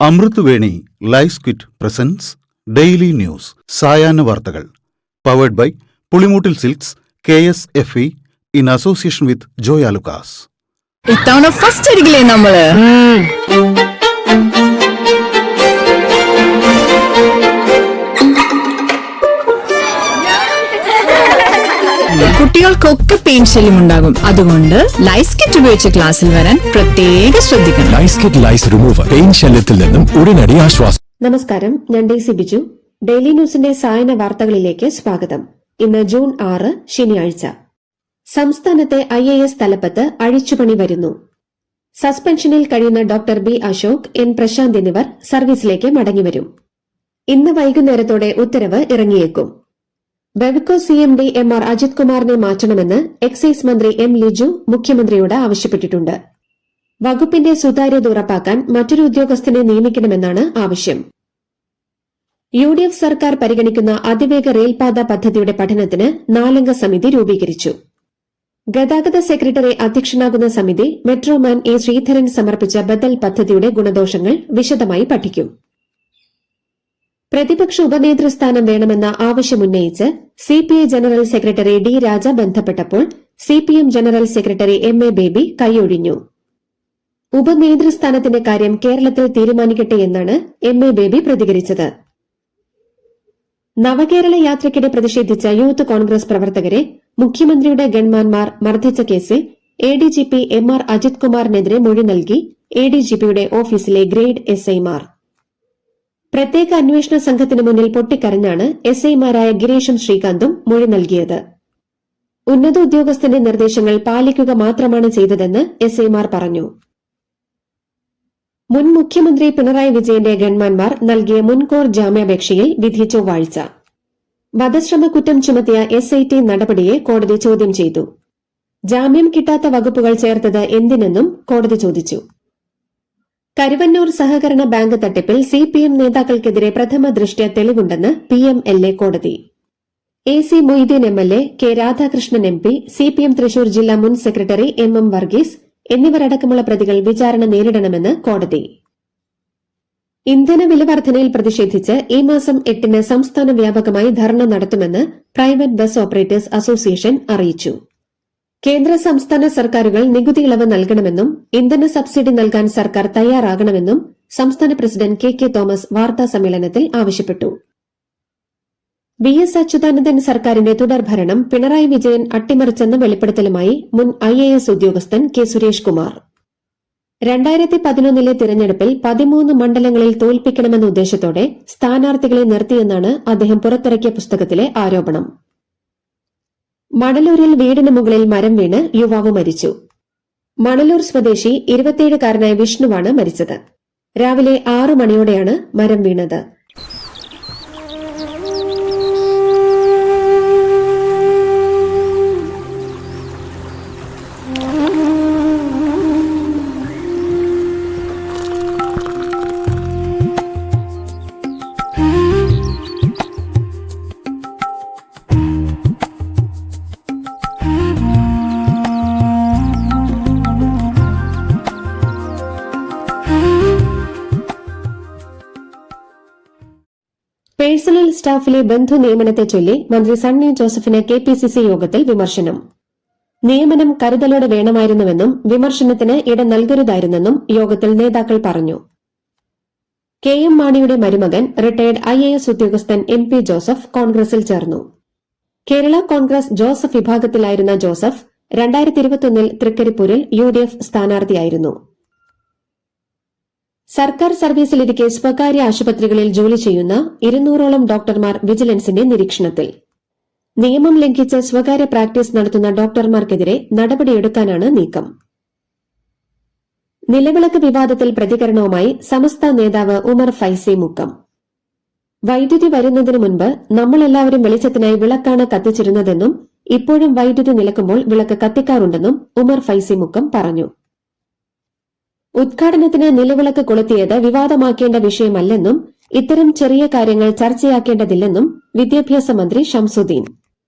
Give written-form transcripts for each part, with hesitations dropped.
അമൃത് Veni lice quit presents daily news സായാഹ്ന വാർത്തകൾ powered by Pulimoottil silks KSFE in association with Joy Alukkas. ഇത്തവണ first അടിക്കില്ലേ നമ്മള്? കുട്ടികൾക്കൊക്കെ പെയിൻ ശല്യം ഉണ്ടാകും. അതുകൊണ്ട് ലൈസ് കിറ്റ് ഉപയോഗിച്ച് ക്ലാസ്സിൽ വരാൻ പ്രത്യേകം ശ്രദ്ധിക്കണം. ലൈസ് കിറ്റ് ലൈസ് റിമൂവർ പെയിൻ ശല്യത്തിൽ നിന്നും ഉടനടി ആശ്വാസം. നമസ്കാരം, ഞാൻ ഡെയ്സി ബിജു. ഡെയിലി ന്യൂസിന്റെ സായന വാർത്തകളിലേക്ക് സ്വാഗതം. ഇന്ന് ജൂൺ 6 ശനിയാഴ്ച. സംസ്ഥാനത്തെ IAS തലപ്പത്ത് അഴിച്ചുപണി വരുന്നു. സസ്പെൻഷനിൽ കഴിയുന്ന doctor B Ashok, N Prashanth എന്നിവർ സർവീസിലേക്ക് മടങ്ങിവരും. ഇന്ന് വൈകുന്നേരത്തോടെ ഉത്തരവ് ഇറങ്ങിയേക്കും. ബെവ്കോ CMD MR അജിത് കുമാറിനെ മാറ്റണമെന്ന് എക്സൈസ് മന്ത്രി M ലിജു മുഖ്യമന്ത്രിയോട് ആവശ്യപ്പെട്ടിട്ടുണ്ട്. വകുപ്പിന്റെ സുതാര്യത ഉറപ്പാക്കാൻ മറ്റൊരു ഉദ്യോഗസ്ഥനെ നിയമിക്കണമെന്നാണ് ആവശ്യം. UDF സർക്കാർ പരിഗണിക്കുന്ന അതിവേഗ റെയിൽപാത പദ്ധതിയുടെ പഠനത്തിന് 4-അംഗ സമിതി രൂപീകരിച്ചു. ഗതാഗത സെക്രട്ടറി അധ്യക്ഷനാകുന്ന സമിതി മെട്രോമാൻ A ശ്രീധരൻ സമർപ്പിച്ച ബദൽ പദ്ധതിയുടെ ഗുണദോഷങ്ങൾ വിശദമായി പഠിക്കും. പ്രതിപക്ഷ ഉപനേതൃസ്ഥാനം വേണമെന്ന ആവശ്യമുന്നയിച്ച് CPI general secretary D Raja ബന്ധപ്പെട്ടപ്പോൾ CPM general secretary MA Baby കൈയൊഴിഞ്ഞു. ഉപനേതൃസ്ഥാനത്തിന്റെ കാര്യം കേരളത്തിൽ തീരുമാനിക്കട്ടെ എന്നാണ് MA ബേബി പ്രതികരിച്ചത്. നവകേരള യാത്രയ്ക്കിടെ പ്രതിഷേധിച്ച യൂത്ത് കോൺഗ്രസ് പ്രവർത്തകരെ മുഖ്യമന്ത്രിയുടെ ഗൺമാൻമാർ മർദ്ദിച്ച കേസിൽ ADGP MR അജിത് കുമാറിനെതിരെ മൊഴി നൽകി ADGPയുടെ ഓഫീസിലെ ഗ്രേഡ് SIമാർ. പ്രത്യേക അന്വേഷണ സംഘത്തിനു മുന്നിൽ പൊട്ടിക്കരഞ്ഞാണ് SIമാരായ ഗിരീഷും ശ്രീകാന്തും മൊഴി നൽകിയത്. ഉന്നത ഉദ്യോഗസ്ഥന്റെ നിർദ്ദേശങ്ങൾ പാലിക്കുക മാത്രമാണ് ചെയ്തതെന്ന് SIമാർ പറഞ്ഞു. മുൻ മുഖ്യമന്ത്രി പിണറായി വിജയന്റെ ഗൺമാൻമാർ നൽകിയ മുൻകൂർ ജാമ്യാപേക്ഷയിൽ വിധി ചൊവ്വാഴ്ച. വധശ്രമ കുറ്റം ചുമത്തിയ SIT നടപടിയെ കോടതി ചോദ്യം ചെയ്തു. ജാമ്യം കിട്ടാത്ത വകുപ്പുകൾ ചേർത്തത് എന്തിനെന്നും കോടതി ചോദിച്ചു. കരുവന്നൂർ സഹകരണ ബാങ്ക് തട്ടിപ്പിൽ CPM നേതാക്കൾക്കെതിരെ പ്രഥമ ദൃഷ്ട്യാ തെളിവുണ്ടെന്ന് PMLA കോടതി. AC Moideen MLA, K Radhakrishnan MP, CPM Thrissur ജില്ലാ മുൻ സെക്രട്ടറി MM വർഗീസ് എന്നിവരടക്കമുള്ള പ്രതികൾ വിചാരണ നേരിടണമെന്ന് കോടതി. ഇന്ധന വില വർധനയിൽ പ്രതിഷേധിച്ച് ഈ മാസം 8-ന് സംസ്ഥാന വ്യാപകമായി ധർണ നടത്തുമെന്ന് പ്രൈവറ്റ് ബസ് ഓപ്പറേറ്റേഴ്സ് അസോസിയേഷൻ അറിയിച്ചു. കേന്ദ്ര സംസ്ഥാന സർക്കാരുകൾ നികുതി ഇളവ് നൽകണമെന്നും ഇന്ധന സബ്സിഡി നൽകാൻ സർക്കാർ തയ്യാറാകണമെന്നും സംസ്ഥാന പ്രസിഡന്റ് KK തോമസ് വാർത്താസമ്മേളനത്തിൽ ആവശ്യപ്പെട്ടു. VS അച്യുതാനന്ദൻ സർക്കാരിന്റെ തുടർഭരണം പിണറായി വിജയൻ അട്ടിമറിച്ചെന്ന വെളിപ്പെടുത്തലുമായി മുൻ IAS ഉദ്യോഗസ്ഥൻ K സുരേഷ് കുമാർ. 2011 തിരഞ്ഞെടുപ്പിൽ 13 മണ്ഡലങ്ങളിൽ തോൽപ്പിക്കണമെന്ന ഉദ്ദേശത്തോടെ സ്ഥാനാർത്ഥികളെ നിർത്തിയെന്നാണ് അദ്ദേഹം പുറത്തിറക്കിയ പുസ്തകത്തിലെ ആരോപണം. മണലൂരിൽ വീടിന് മുകളിൽ മരം വീണ് യുവാവ് മരിച്ചു. മണലൂർ സ്വദേശി 27-കാരനായ വിഷ്ണുവാണ് മരിച്ചത്. രാവിലെ 6 മണിയോടെയാണ് മരം വീണത്. പേഴ്സണൽ സ്റ്റാഫിലെ ബന്ധു നിയമനത്തെ ചൊല്ലി മന്ത്രി സണ്ണി ജോസഫിന് KPCC യോഗത്തിൽ വിമർശനം. നിയമനം കരുതലോടെ വേണമായിരുന്നുവെന്നും വിമർശനത്തിന് ഇട നൽകരുതായിരുന്നെന്നും യോഗത്തിൽ നേതാക്കൾ പറഞ്ഞു. KM മാണിയുടെ മരുമകൻ റിട്ടയർഡ് IAS ഉദ്യോഗസ്ഥൻ MP ജോസഫ് കോൺഗ്രസിൽ ചേർന്നു. കേരള കോൺഗ്രസ് ജോസഫ് വിഭാഗത്തിലായിരുന്ന ജോസഫ് 2021 തൃക്കരിപ്പൂരിൽ UDF സ്ഥാനാർത്ഥിയായിരുന്നു. സർക്കാർ സർവീസിലിരിക്കെ സ്വകാര്യ ആശുപത്രികളിൽ ജോലി ചെയ്യുന്ന 200ഓളം ഡോക്ടർമാർ വിജിലൻസിന്റെ നിരീക്ഷണത്തിൽ. നിയമം ലംഘിച്ച് സ്വകാര്യ പ്രാക്ടീസ് നടത്തുന്ന ഡോക്ടർമാർക്കെതിരെ നടപടിയെടുക്കാനാണ് നീക്കം. നിലവിളക്ക് വിവാദത്തിൽ പ്രതികരണവുമായി സമസ്ത നേതാവ് ഉമർ ഫൈസി മുക്കം. വൈദ്യുതി വരുന്നതിന് മുൻപ് നമ്മളെല്ലാവരും വെളിച്ചത്തിനായി വിളക്കാണ് കത്തിച്ചിരുന്നതെന്നും ഇപ്പോഴും വൈദ്യുതി നിലക്കുമ്പോൾ വിളക്ക് കത്തിക്കാറുണ്ടെന്നും ഉമർ ഫൈസി മുക്കം പറഞ്ഞു. ഉദ്ഘാടനത്തിന് നിലവിളക്ക് കൊളുത്തിയത് വിവാദമാക്കേണ്ട വിഷയമല്ലെന്നും ഇത്തരം ചെറിയ കാര്യങ്ങൾ ചർച്ചയാക്കേണ്ടതില്ലെന്നും വിദ്യാഭ്യാസ മന്ത്രി ഷംസുദ്ദീൻ.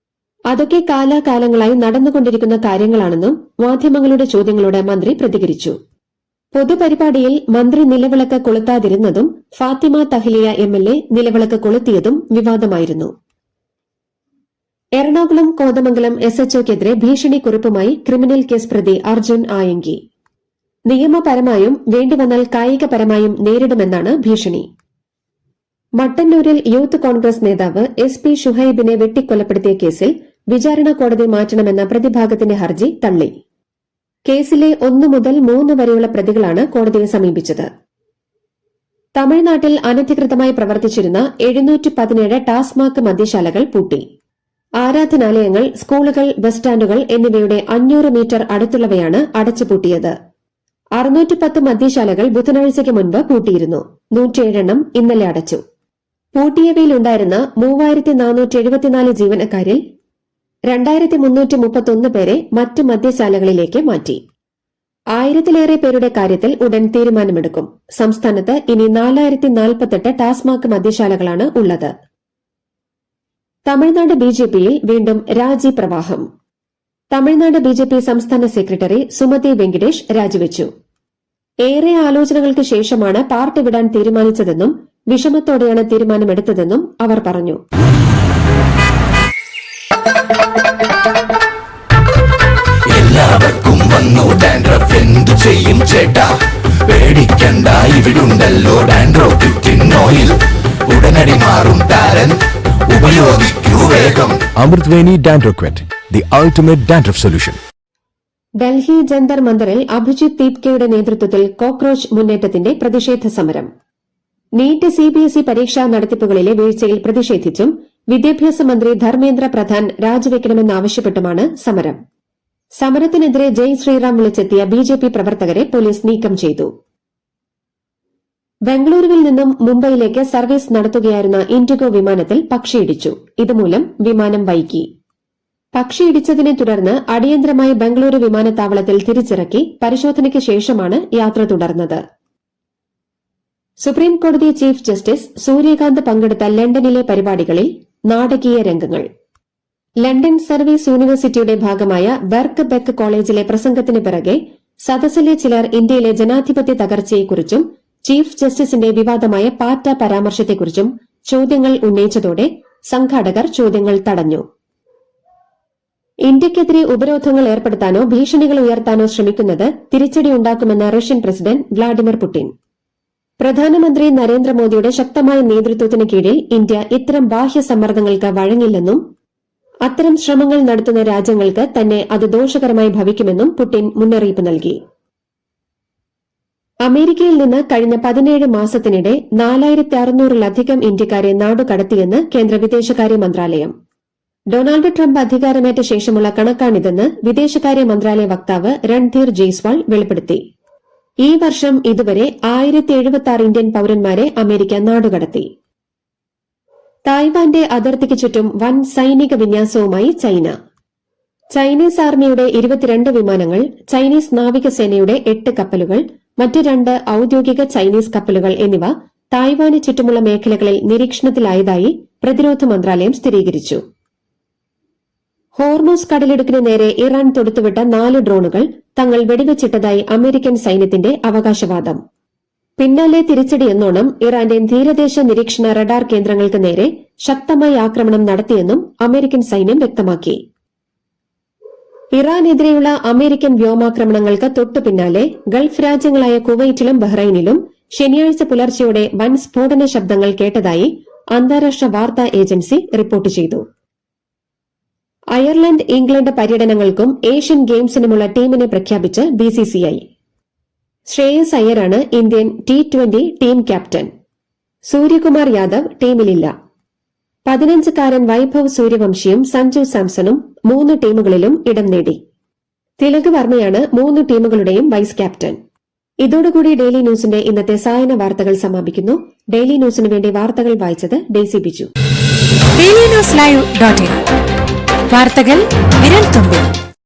അതൊക്കെ കാലാകാലങ്ങളായി നടന്നുകൊണ്ടിരിക്കുന്ന കാര്യങ്ങളാണെന്നും മാധ്യമങ്ങളുടെ ചോദ്യങ്ങളോട് മന്ത്രി പ്രതികരിച്ചു. പൊതുപരിപാടിയിൽ മന്ത്രി നിലവിളക്ക് കൊളുത്താതിരുന്നതും ഫാത്തിമ തഹ്ലിയ MLA നിലവിളക്ക് കൊളുത്തിയതും വിവാദമായിരുന്നു. എറണാകുളം കോതമംഗലം SHOക്കെതിരെ ഭീഷണിക്കുറിപ്പുമായി ക്രിമിനൽ കേസ് പ്രതി അർജുൻ ആയങ്കി. നിയമപരമായും വേണ്ടിവന്നാൽ കായികപരമായും നേരിടുമെന്നാണ് ഭീഷണി. മട്ടന്നൂരിൽ യൂത്ത് കോൺഗ്രസ് നേതാവ് SP ഷുഹൈബിനെ വെട്ടിക്കൊലപ്പെടുത്തിയ കേസിൽ വിചാരണ കോടതി മാറ്റണമെന്ന പ്രതിഭാഗത്തിന്റെ ഹർജി തള്ളി. കേസിലെ 1 മുതൽ 3 വരെയുള്ള പ്രതികളാണ് കോടതിയെ സമീപിച്ചത്. തമിഴ്നാട്ടിൽ അനധികൃതമായി പ്രവർത്തിച്ചിരുന്ന 717 ടാസ്മാക് മദ്യശാലകൾ പൂട്ടി. ആരാധനാലയങ്ങൾ, സ്കൂളുകൾ, ബസ് സ്റ്റാൻഡുകൾ എന്നിവയുടെ 500 മീറ്റർ അടുത്തുള്ളവയാണ് അടച്ചുപൂട്ടിയത്. 610 മദ്യശാലകൾ ബുധനാഴ്ചയ്ക്ക് മുൻപ് പൂട്ടിയിരുന്നു. 107 എണ്ണം ഇന്നലെ അടച്ചു. പൂട്ടിയവയിലുണ്ടായിരുന്ന 3474 ജീവനക്കാരിൽ 2331 പേരെ മറ്റ് മദ്യശാലകളിലേക്ക് മാറ്റി. 1000-ലേറെ പേരുടെ കാര്യത്തിൽ ഉടൻ തീരുമാനമെടുക്കും. സംസ്ഥാനത്ത് ഇനി 4048 ടാസ്മാക് മദ്യശാലകളാണ് ഉള്ളത്. തമിഴ്നാട് BJPയിൽ വീണ്ടും രാജി പ്രവാഹം. തമിഴ്നാട് BJP സംസ്ഥാന സെക്രട്ടറി സുമതി വെങ്കിടേഷ് രാജിവെച്ചു. ഏറെ ആലോചനകൾക്ക് ശേഷമാണ് പാർട്ടി വിടാൻ തീരുമാനിച്ചതെന്നും വിഷമത്തോടെയാണ് തീരുമാനമെടുത്തതെന്നും അവർ പറഞ്ഞു. എല്ലാവർക്കും വന്നു ഡാൻഡ്രഫ്, എന്തു ചെയ്യും ചേട്ടാ? പേടിക്കണ്ട, ഇവിടുണ്ടല്ലോ ഡാൻഡ്രോക്കിൻ ഓയിൽ. ഉടനടി മാറും താരൻ, ഉപയോഗിക്കൂ വേഗം. Amrutveni Dandroquit, the ultimate dandruff solution. Delhi Jantar മന്ദറിൽ അഭിജിത് ദീപ്കയുടെ നേതൃത്വത്തിൽ കോക്രോച്ച് മുന്നേറ്റത്തിന്റെ പ്രതിഷേധ സമരം. നീറ്റ് CBSE പരീക്ഷാ നടത്തിപ്പുകളിലെ വീഴ്ചയിൽ പ്രതിഷേധിച്ചും വിദ്യാഭ്യാസ മന്ത്രി ധർമ്മേന്ദ്ര പ്രധാൻ രാജിവെക്കണമെന്നാവശ്യപ്പെട്ടുമാണ് സമരം. സമരത്തിനെതിരെ ജയ് ശ്രീറാം വിളിച്ചെത്തിയ BJP പ്രവർത്തകരെ പോലീസ് നീക്കം ചെയ്തു. ബംഗളൂരുവിൽ നിന്നും മുംബൈയിലേക്ക് സർവീസ് നടത്തുകയായിരുന്ന ഇൻഡിഗോ വിമാനത്തിൽ പക്ഷിയിടിച്ചു. ഇതുമൂലം വിമാനം വൈകി. പക്ഷിയിടിച്ചതിനെ തുടർന്ന് അടിയന്തരമായി ബംഗളൂരു വിമാനത്താവളത്തിൽ തിരിച്ചിറക്കി പരിശോധനയ്ക്ക് ശേഷമാണ് യാത്ര തുടർന്നത്. സുപ്രീംകോടതി ചീഫ് ജസ്റ്റിസ് സൂര്യകാന്ത് പങ്കെടുത്ത ലണ്ടനിലെ പരിപാടികളിൽ നാടകീയ രംഗങ്ങൾ. ലണ്ടൻ സർവീസ് യൂണിവേഴ്സിറ്റിയുടെ ഭാഗമായ ബെർക്ക് ബെക്ക് കോളേജിലെ പ്രസംഗത്തിന് പിറകെ സദസ്സിലെ ചിലർ ഇന്ത്യയിലെ ജനാധിപത്യ തകർച്ചയെക്കുറിച്ചും ചീഫ് ജസ്റ്റിസിന്റെ വിവാദമായ പാറ്റ പരാമർശത്തെക്കുറിച്ചും ചോദ്യങ്ങൾ ഉന്നയിച്ചതോടെ സംഘാടകർ ചോദ്യങ്ങൾ തടഞ്ഞു. ഇന്ത്യയ്ക്കെതിരെ ഉപരോധങ്ങൾ ഏർപ്പെടുത്താനോ ഭീഷണികൾ ഉയർത്താനോ ശ്രമിക്കുന്നത് തിരിച്ചടിയുണ്ടാക്കുമെന്ന് റഷ്യൻ പ്രസിഡന്റ് വ്ളാഡിമിർ പുടിൻ. പ്രധാനമന്ത്രി നരേന്ദ്രമോദിയുടെ ശക്തമായ നേതൃത്വത്തിന് കീഴിൽ ഇന്ത്യ ഇത്തരം ബാഹ്യ സമ്മർദ്ദങ്ങൾക്ക് വഴങ്ങില്ലെന്നും അത്തരം ശ്രമങ്ങൾ നടത്തുന്ന രാജ്യങ്ങൾക്ക് തന്നെ അത് ദോഷകരമായി ഭവിക്കുമെന്നും പുടിൻ മുന്നറിയിപ്പ് നൽകി. അമേരിക്കയിൽ നിന്ന് കഴിഞ്ഞ 17 മാസത്തിനിടെ 4600-ലധികം ഇന്ത്യക്കാരെ നാടുകടത്തിയെന്ന് കേന്ദ്ര വിദേശകാര്യ മന്ത്രാലയം. ഡൊണാൾഡ് ട്രംപ് അധികാരമേറ്റ ശേഷമുള്ള കണക്കാണിതെന്ന് വിദേശകാര്യ മന്ത്രാലയ വക്താവ് രൺധീർ ജയ്സ്വാൾ വെളിപ്പെടുത്തി. ഈ വർഷം ഇതുവരെ 1076 ഇന്ത്യൻ പൌരന്മാരെ അമേരിക്ക നാടുകടത്തി. തായ്വാന്റെ അതിർത്തിക്ക് ചുറ്റും വൻ സൈനിക വിന്യാസവുമായി ചൈന. ചൈനീസ് ആർമിയുടെ 22 വിമാനങ്ങൾ, ചൈനീസ് നാവികസേനയുടെ 8 കപ്പലുകൾ, മറ്റ് 2 ഔദ്യോഗിക ചൈനീസ് കപ്പലുകൾ എന്നിവ തായ്വാന് ചുറ്റുമുള്ള മേഖലകളിൽ നിരീക്ഷണത്തിലായതായി പ്രതിരോധ മന്ത്രാലയം സ്ഥിരീകരിച്ചു. ഹോർമൂസ് കടലിടുക്കിന് നേരെ ഇറാൻ തൊടുത്തുവിട്ട 4 ഡ്രോണുകൾ തങ്ങൾ വെടിവച്ചിട്ടതായി അമേരിക്കൻ സൈന്യത്തിന്റെ അവകാശവാദം. പിന്നാലെ തിരിച്ചടിയെന്നോണം ഇറാന്റെ തീരദേശ നിരീക്ഷണ റഡാർ കേന്ദ്രങ്ങൾക്ക് നേരെ ശക്തമായ ആക്രമണം നടത്തിയെന്നും അമേരിക്കൻ സൈന്യം വ്യക്തമാക്കി. ഇറാനെതിരെയുള്ള അമേരിക്കൻ വ്യോമാക്രമണങ്ങൾക്ക് തൊട്ടുപിന്നാലെ ഗൾഫ് രാജ്യങ്ങളായ കുവൈറ്റിലും ബഹ്റൈനിലും ശനിയാഴ്ച പുലർച്ചെയോടെ വൻ സ്ഫോടന ശബ്ദങ്ങൾ കേട്ടതായി അന്താരാഷ്ട്ര വാർത്താ ഏജൻസി റിപ്പോർട്ട് ചെയ്തു. അയർലൻഡ്, ഇംഗ്ലണ്ട് പര്യടനങ്ങൾക്കും ഏഷ്യൻ ഗെയിംസിനുമുള്ള ടീമിനെ പ്രഖ്യാപിച്ച് BCCI. ശ്രേയസ് അയ്യരാണ് Indian T20 team captain. Suryakumar Yadav ടീമിലില്ല. 15-കാരൻ വൈഭവ് സൂര്യവംശിയും സഞ്ജു സാംസണും 3 ടീമുകളിലും ഇടം നേടി. തിലക് വർമ്മയാണ് 3 ടീമുകളുടെയും വൈസ് ക്യാപ്റ്റൻ. ഇതോടുകൂടി ഡെയിലി ന്യൂസിന്റെ ഇന്നത്തെ സായന വാർത്തകൾ സമാപിക്കുന്നു. ഡെയിലി ന്യൂസിന് വേണ്ടി വാർത്തകൾ വായിച്ചത് ഡെയ്സി ബിജു. DailyNewsLive.in വാർത്തകൾ വിരൽ തുമ്പിൽ.